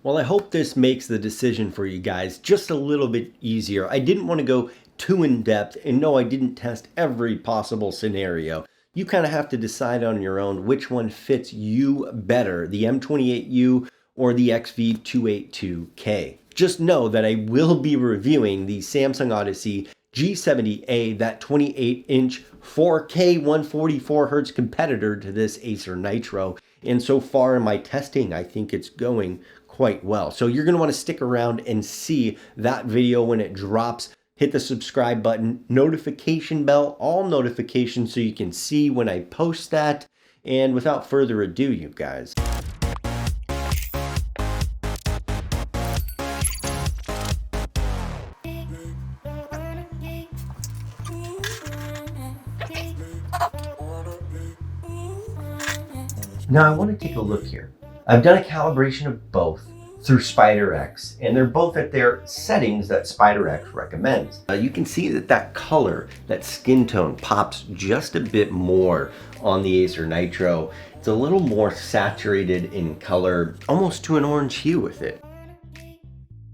Well, I hope this makes the decision for you guys just a little bit easier. I didn't want to go too in depth, and no, I didn't test every possible scenario. You kind of have to decide on your own which one fits you better, the M28U or the XV282K. Just know that I will be reviewing the Samsung Odyssey G70A, that 28-inch 4K 144Hz competitor to this Acer Nitro. And so far in my testing, I think it's going quite well. So you're going to want to stick around and see that video when it drops. Hit the subscribe button, notification bell, all notifications so you can see when I post that. And without further ado, you guys. Now I want to take a look here. I've done a calibration of both through SpyderX, and they're both at their settings that SpyderX recommends. You can see that that color, that skin tone pops just a bit more on the Acer Nitro. It's a little more saturated in color, almost to an orange hue with it.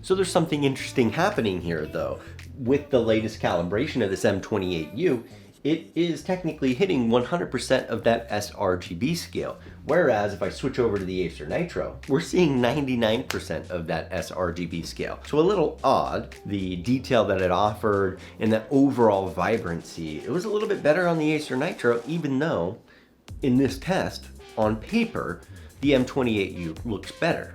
So there's something interesting happening here though. With the latest calibration of this M28U, it is technically hitting 100% of that sRGB scale. Whereas if I switch over to the Acer Nitro, we're seeing 99% of that sRGB scale. So a little odd, the detail that it offered and that overall vibrancy, it was a little bit better on the Acer Nitro, even though in this test, on paper, the M28U looks better.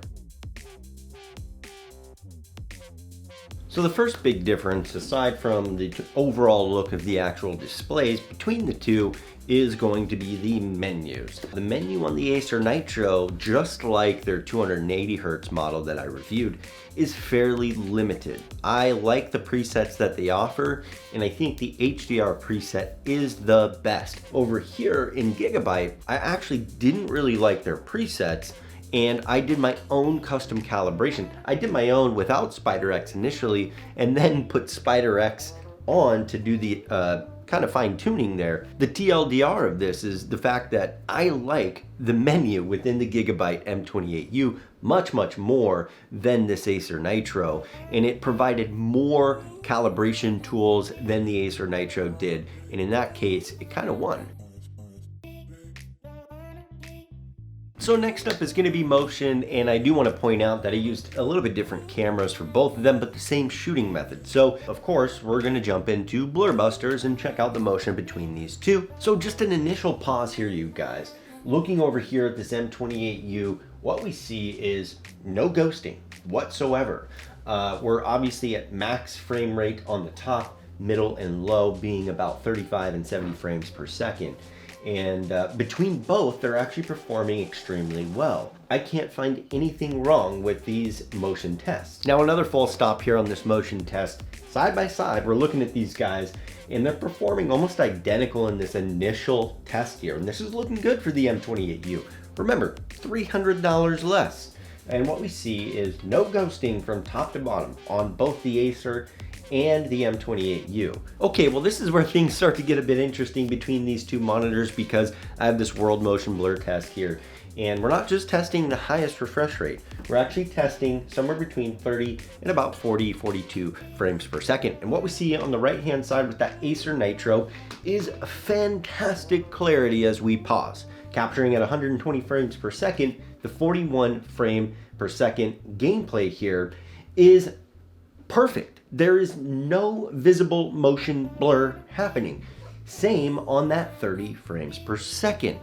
So the first big difference, aside from the overall look of the actual displays between the two, is going to be the menus. The menu on the Acer Nitro, just like their 280Hz model that I reviewed, is fairly limited. I like the presets that they offer, and I think the HDR preset is the best. Over here in Gigabyte, I actually didn't really like their presets, and I did my own custom calibration. I did my own without SpyderX initially, and then put SpyderX on to do the kind of fine tuning there. The TLDR of this is the fact that I like the menu within the Gigabyte M28U much more than this Acer Nitro, and it provided more calibration tools than the Acer Nitro did, and in that case, it kind of won. So next up is going to be motion, and I do want to point out that I used a little bit different cameras for both of them, but the same shooting method. So of course, we're going to jump into Blur Busters and check out the motion between these two. So just an initial pause here, you guys. Looking over here at this M28U, what we see is no ghosting whatsoever. We're obviously at max frame rate on the top, middle, and low being about 35 and 70 frames per second. And between both, they're actually performing extremely well. I can't find anything wrong with these motion tests. Now another full stop here on this motion test. Side by side, we're looking at these guys, and they're performing almost identical in this initial test here. And this is looking good for the M28U. Remember, $300 less. And what we see is no ghosting from top to bottom on both the Acer and the M28U. Okay, well this is where things start to get a bit interesting between these two monitors, because I have this world motion blur test here, and we're not just testing the highest refresh rate, we're actually testing somewhere between 30 and about 42 frames per second. And what we see on the right hand side with that Acer Nitro is fantastic clarity as we pause, capturing at 120 frames per second. The 41 frame per second gameplay here is perfect. There is no visible motion blur happening. Same on that 30 frames per second.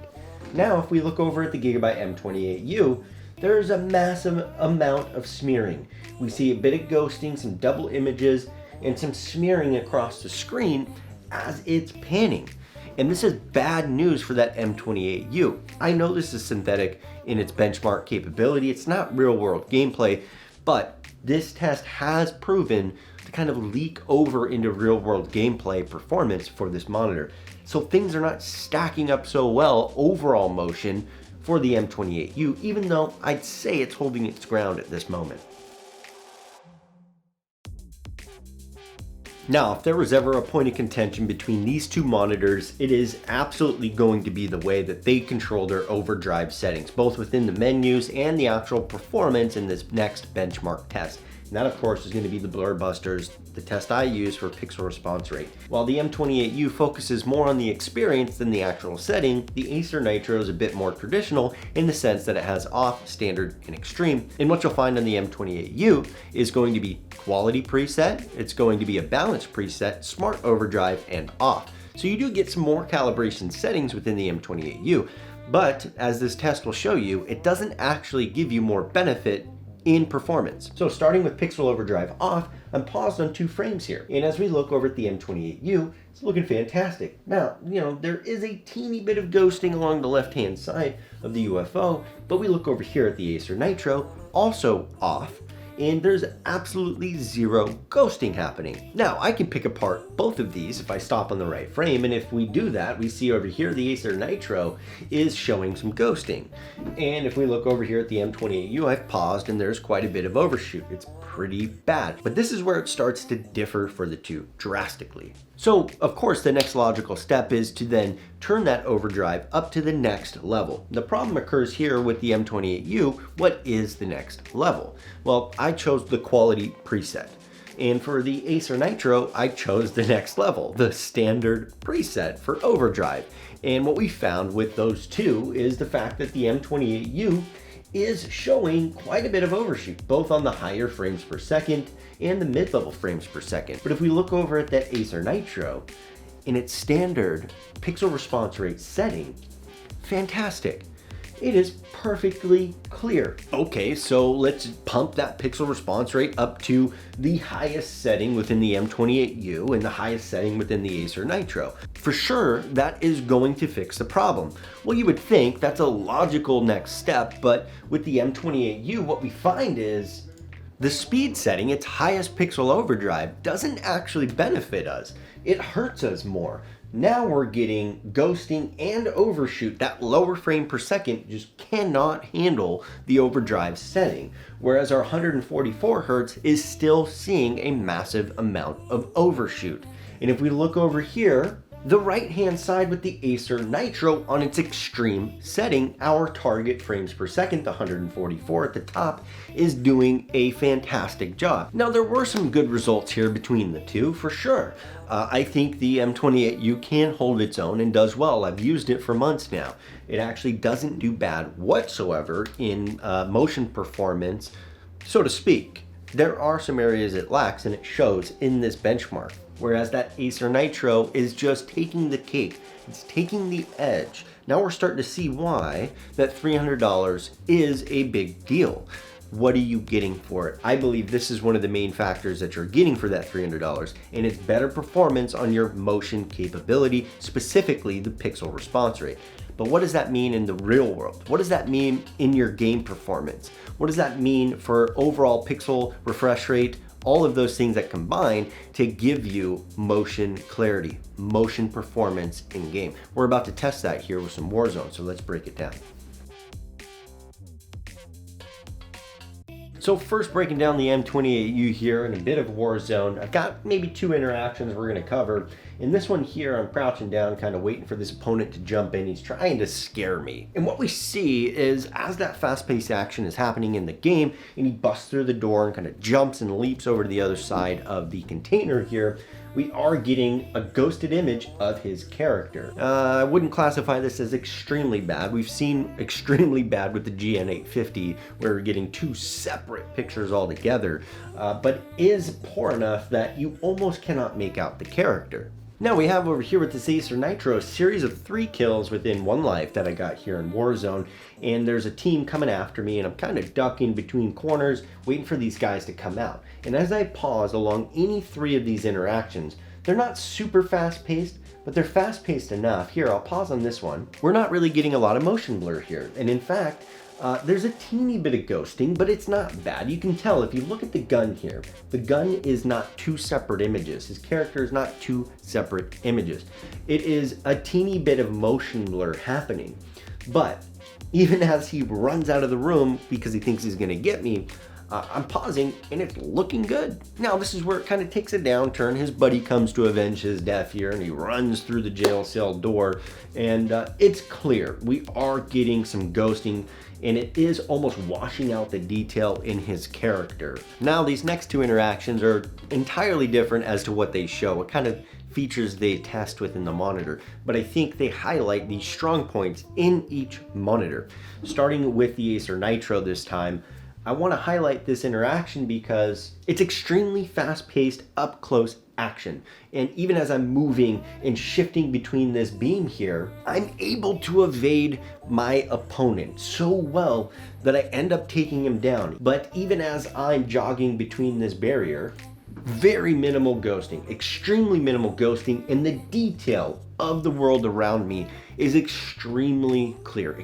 Now, if we look over at the Gigabyte M28U, there's a massive amount of smearing. We see a bit of ghosting, some double images, and some smearing across the screen as it's panning. And this is bad news for that M28U. I know this is synthetic in its benchmark capability. It's not real world gameplay, but this test has proven to kind of leak over into real world gameplay performance for this monitor. So things are not stacking up so well overall motion for the M28U, even though I'd say it's holding its ground at this moment. Now, if there was ever a point of contention between these two monitors, it is absolutely going to be the way that they control their overdrive settings, both within the menus and the actual performance in this next benchmark test. And that, of course, is going to be the Blur Busters, the test I use for pixel response rate. While the M28U focuses more on the experience than the actual setting, the Acer Nitro is a bit more traditional in the sense that it has off, standard, and extreme. And what you'll find on the M28U is going to be quality preset, it's going to be a balanced preset, smart overdrive, and off. So you do get some more calibration settings within the M28U, but as this test will show you, it doesn't actually give you more benefit in performance. So starting with pixel overdrive off, I'm paused on 2 frames here. And as we look over at the M28U, it's looking fantastic. Now, there is a teeny bit of ghosting along the left-hand side of the UFO, but we look over here at the Acer Nitro, also off, and there's absolutely zero ghosting happening. Now, I can pick apart both of these if I stop on the right frame, and if we do that, we see over here the Acer Nitro is showing some ghosting. And if we look over here at the M28U, I've paused and there's quite a bit of overshoot. It's pretty bad. But this is where it starts to differ for the two drastically. So, of course, the next logical step is to then turn that overdrive up to the next level. The problem occurs here with the M28U. What is the next level? Well, I chose the quality preset. And for the Acer Nitro, I chose the next level, the standard preset for overdrive. And what we found with those two is the fact that the M28U is showing quite a bit of overshoot, both on the higher frames per second and the mid-level frames per second. But if we look over at that Acer Nitro, in its standard pixel response rate setting, fantastic. It is perfectly clear. Okay, so let's pump that pixel response rate up to the highest setting within the M28U and the highest setting within the Acer Nitro. For sure, that is going to fix the problem. Well, you would think that's a logical next step, but with the M28U, what we find is the speed setting, its highest pixel overdrive, doesn't actually benefit us. It hurts us more. Now we're getting ghosting and overshoot. That lower frame per second just cannot handle the overdrive setting, whereas our 144 Hertz is still seeing a massive amount of overshoot. And if we look over here, the right-hand side with the Acer Nitro on its extreme setting, our target frames per second, the 144 at the top, is doing a fantastic job. Now, there were some good results here between the two, for sure. I think the M28U can hold its own and does well. I've used it for months now. It actually doesn't do bad whatsoever in motion performance, so to speak. There are some areas it lacks, and it shows in this benchmark. Whereas that Acer Nitro is just taking the cake. It's taking the edge. Now we're starting to see why that $300 is a big deal. What are you getting for it? I believe this is one of the main factors that you're getting for that $300, and it's better performance on your motion capability, specifically the pixel response rate. But what does that mean in the real world? What does that mean in your game performance? What does that mean for overall pixel refresh rate? All of those things that combine to give you motion clarity, motion performance in game. We're about to test that here with some Warzone, so let's break it down. So first, breaking down the M28U here in a bit of Warzone. I've got maybe 2 interactions we're gonna cover. In this one here, I'm crouching down, kind of waiting for this opponent to jump in. He's trying to scare me. And what we see is as that fast-paced action is happening in the game, and he busts through the door and kind of jumps and leaps over to the other side of the container here, we are getting a ghosted image of his character. I wouldn't classify this as extremely bad. We've seen extremely bad with the GN850, where we're getting 2 separate pictures altogether, but is poor enough that you almost cannot make out the character. Now we have over here with this Acer Nitro a series of 3 kills within 1 life that I got here in Warzone, and there's a team coming after me and I'm kind of ducking between corners waiting for these guys to come out. And as I pause along any 3 of these interactions, they're not super fast paced, but they're fast paced enough. Here, I'll pause on this one. We're not really getting a lot of motion blur here, and in fact, there's a teeny bit of ghosting, but it's not bad. You can tell if you look at the gun here, the gun is not 2 separate images. His character is not 2 separate images. It is a teeny bit of motion blur happening. But even as he runs out of the room because he thinks he's gonna get me, I'm pausing and it's looking good. Now this is where it kind of takes a downturn. His buddy comes to avenge his death here and he runs through the jail cell door, and it's clear we are getting some ghosting, and it is almost washing out the detail in his character. Now these next two interactions are entirely different as to what they show, what kind of features they test within the monitor, but I think they highlight the strong points in each monitor. Starting with the Acer Nitro this time, I want to highlight this interaction because it's extremely fast-paced, up-close action. And even as I'm moving and shifting between this beam here, I'm able to evade my opponent so well that I end up taking him down. But even as I'm jogging between this barrier, very minimal ghosting, extremely minimal ghosting, and the detail of the world around me is extremely clear,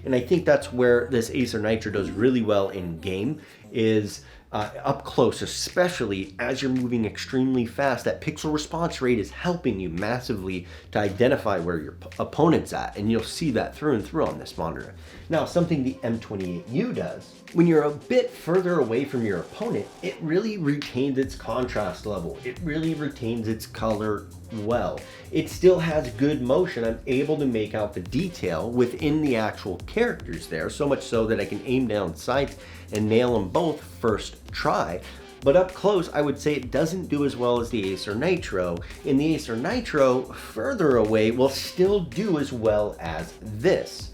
And I think that's where this Acer Nitro does really well in game, is up close, especially as you're moving extremely fast. That pixel response rate is helping you massively to identify where your opponent's at, and you'll see that through and through on this monitor. Now, something the M28U does, when you're a bit further away from your opponent, it really retains its contrast level. It really retains its color well. It still has good motion. I'm able to make out the detail within the actual characters there, so much so that I can aim down sights and nail them both first try. But up close, I would say it doesn't do as well as the Acer Nitro. And the Acer Nitro, further away, will still do as well as this.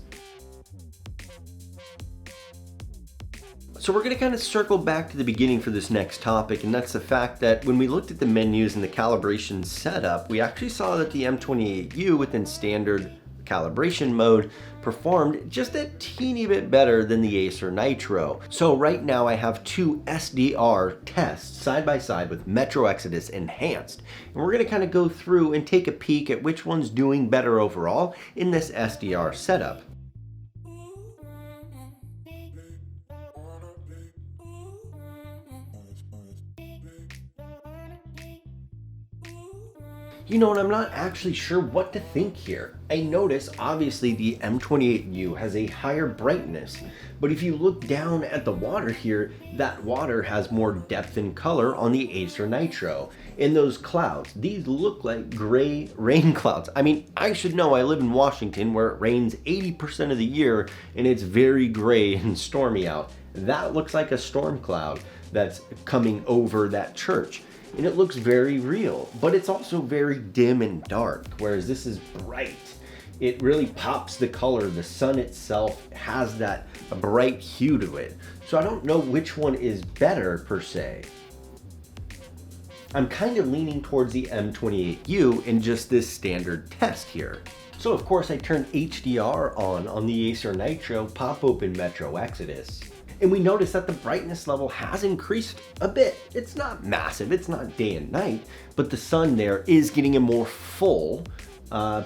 So we're going to kind of circle back to the beginning for this next topic, and that's the fact that when we looked at the menus and the calibration setup, we actually saw that the M28U within standard calibration mode performed just a teeny bit better than the Acer Nitro. So right now I have two SDR tests side by side with Metro Exodus Enhanced, and we're going to kind of go through and take a peek at which one's doing better overall in this SDR setup. You know, and I'm not actually sure what to think here. I notice obviously the M28U has a higher brightness, but if you look down at the water here, that water has more depth and color on the Acer Nitro. And those clouds, these look like gray rain clouds. I mean, I should know, I live in Washington where it rains 80% of the year and it's very gray and stormy out. That looks like a storm cloud that's coming over that church. And it looks very real, but it's also very dim and dark, whereas this is bright. It really pops the color. The sun itself has that bright hue to it. So I don't know which one is better per se. I'm kind of leaning towards the M28U in just this standard test here. So of course I turned HDR on the Acer Nitro, pop open Metro Exodus. And we notice that the brightness level has increased a bit. It's not massive, it's not day and night, but the sun there is getting a more full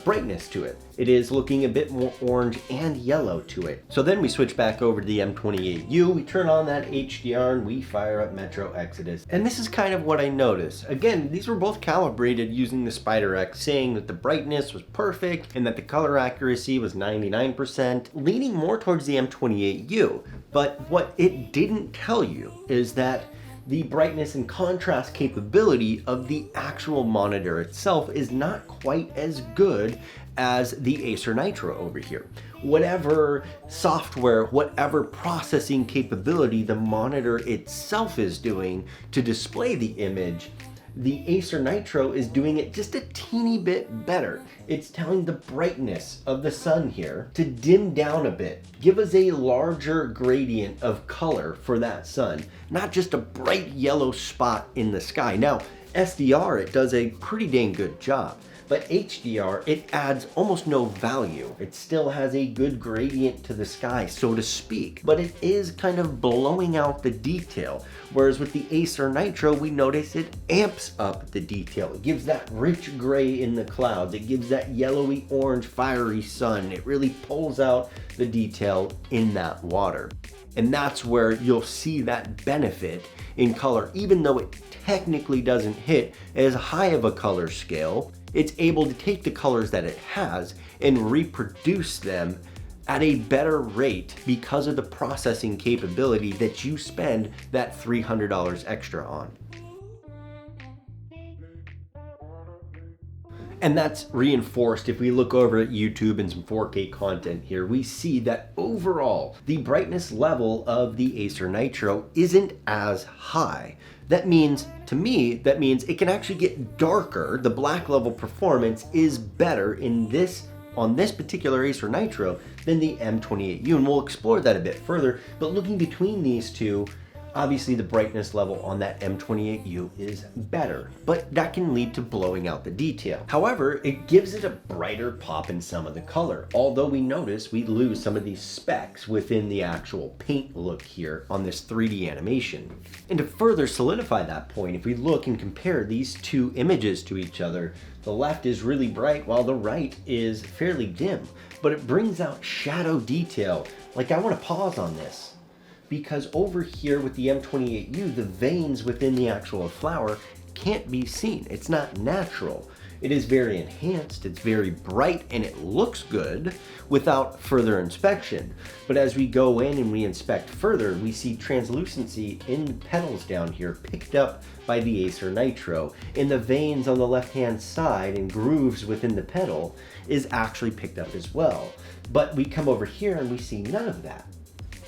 brightness to it. It is looking a bit more orange and yellow to it. So then we switch back over to the M28U, we turn on that HDR and we fire up Metro Exodus. And this is kind of what I noticed. Again, these were both calibrated using the SpyderX, saying that the brightness was perfect and that the color accuracy was 99%, leaning more towards the M28U. But what it didn't tell you is that the brightness and contrast capability of the actual monitor itself is not quite as good as the Acer Nitro over here. Whatever software, whatever processing capability the monitor itself is doing to display the image, the Acer Nitro is doing it just a teeny bit better. It's telling the brightness of the sun here to dim down a bit. Give us a larger gradient of color for that sun, not just a bright yellow spot in the sky. Now, SDR, it does a pretty dang good job. But HDR, it adds almost no value. It still has a good gradient to the sky, so to speak, but it is kind of blowing out the detail. Whereas with the Acer Nitro, we notice it amps up the detail. It gives that rich gray in the clouds. It gives that yellowy orange fiery sun. It really pulls out the detail in that water. And that's where you'll see that benefit in color. Even though it technically doesn't hit as high of a color scale, it's able to take the colors that it has and reproduce them at a better rate because of the processing capability that you spend that $300 extra on. And that's reinforced if we look over at YouTube and some 4K content here. We see that overall, the brightness level of the Acer Nitro isn't as high. That means, to me, that means it can actually get darker. The black level performance is better on this particular Acer Nitro than the M28U, and we'll explore that a bit further. But looking between these two, obviously the brightness level on that M28U is better, but that can lead to blowing out the detail. However, it gives it a brighter pop in some of the color, although we notice we lose some of these specs within the actual paint look here on this 3D animation. And to further solidify that point, if we look and compare these two images to each other, the left is really bright while the right is fairly dim, but it brings out shadow detail. Like, I want to pause on this, because over here with the M28U, the veins within the actual flower can't be seen. It's not natural. It is very enhanced, it's very bright, and it looks good without further inspection. But as we go in and we inspect further, we see translucency in the petals down here picked up by the Acer Nitro. And the veins on the left-hand side and grooves within the petal is actually picked up as well. But we come over here and we see none of that.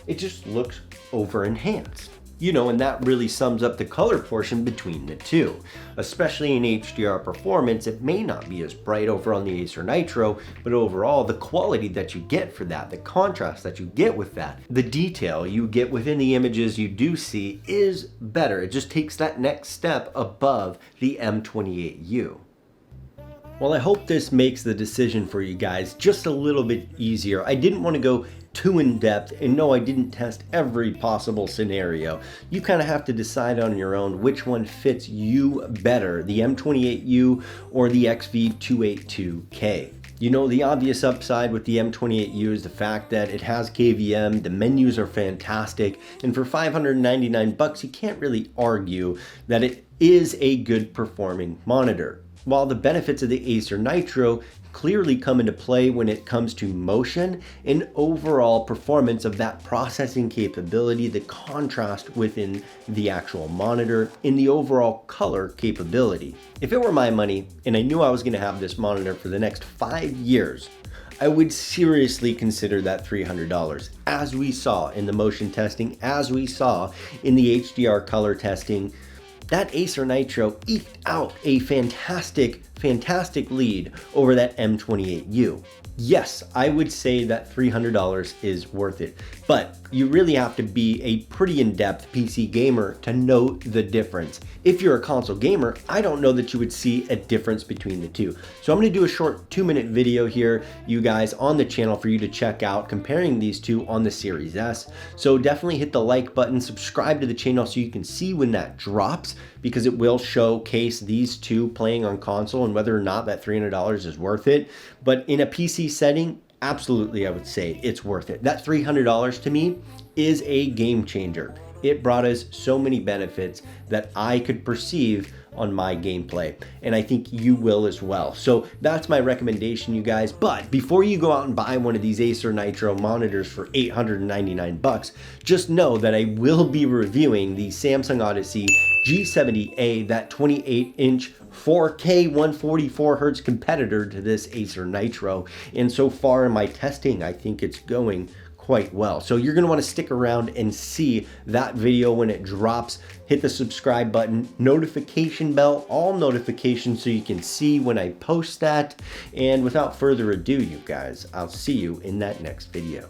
It just looks over enhanced. You know, and that really sums up the color portion between the two. Especially in HDR performance, it may not be as bright over on the Acer Nitro, but overall the quality that you get for that, the contrast that you get with that, the detail you get within the images you do see is better. It just takes that next step above the M28U. Well, I hope this makes the decision for you guys just a little bit easier. I didn't want to go too in depth, and no, I didn't test every possible scenario. You kind of have to decide on your own which one fits you better, the M28U or the XV282K. You know, the obvious upside with the M28U is the fact that it has KVM, the menus are fantastic, and for $599 you can't really argue that it is a good performing monitor. While the benefits of the Acer Nitro clearly come into play when it comes to motion and overall performance of that processing capability, the contrast within the actual monitor, and the overall color capability. If it were my money and I knew I was going to have this monitor for the next 5 years, I would seriously consider that $300. As we saw in the motion testing, as we saw in the HDR color testing, that Acer Nitro eked out a fantastic lead over that M28U. Yes, I would say that $300 is worth it, but you really have to be a pretty in-depth PC gamer to know the difference. If you're a console gamer, I don't know that you would see a difference between the two. So I'm going to do a short 2-minute video here, you guys, on the channel for you to check out comparing these two on the Series S. So definitely hit the like button, subscribe to the channel so you can see when that drops, because it will showcase these two playing on console and whether or not that $300 is worth it. But in a PC setting, absolutely, I would say it's worth it. That $300 to me is a game changer. It brought us so many benefits that I could perceive on my gameplay, and I think you will as well. So that's my recommendation, you guys. But before you go out and buy one of these Acer Nitro monitors for $899, just know that I will be reviewing the Samsung Odyssey G70A, that 28-inch 4K 144 hertz competitor to this Acer Nitro. And so far in my testing, I think it's going quite well. So you're going to want to stick around and see that video when it drops. Hit the subscribe button, notification bell, all notifications so you can see when I post that. And without further ado, you guys, I'll see you in that next video.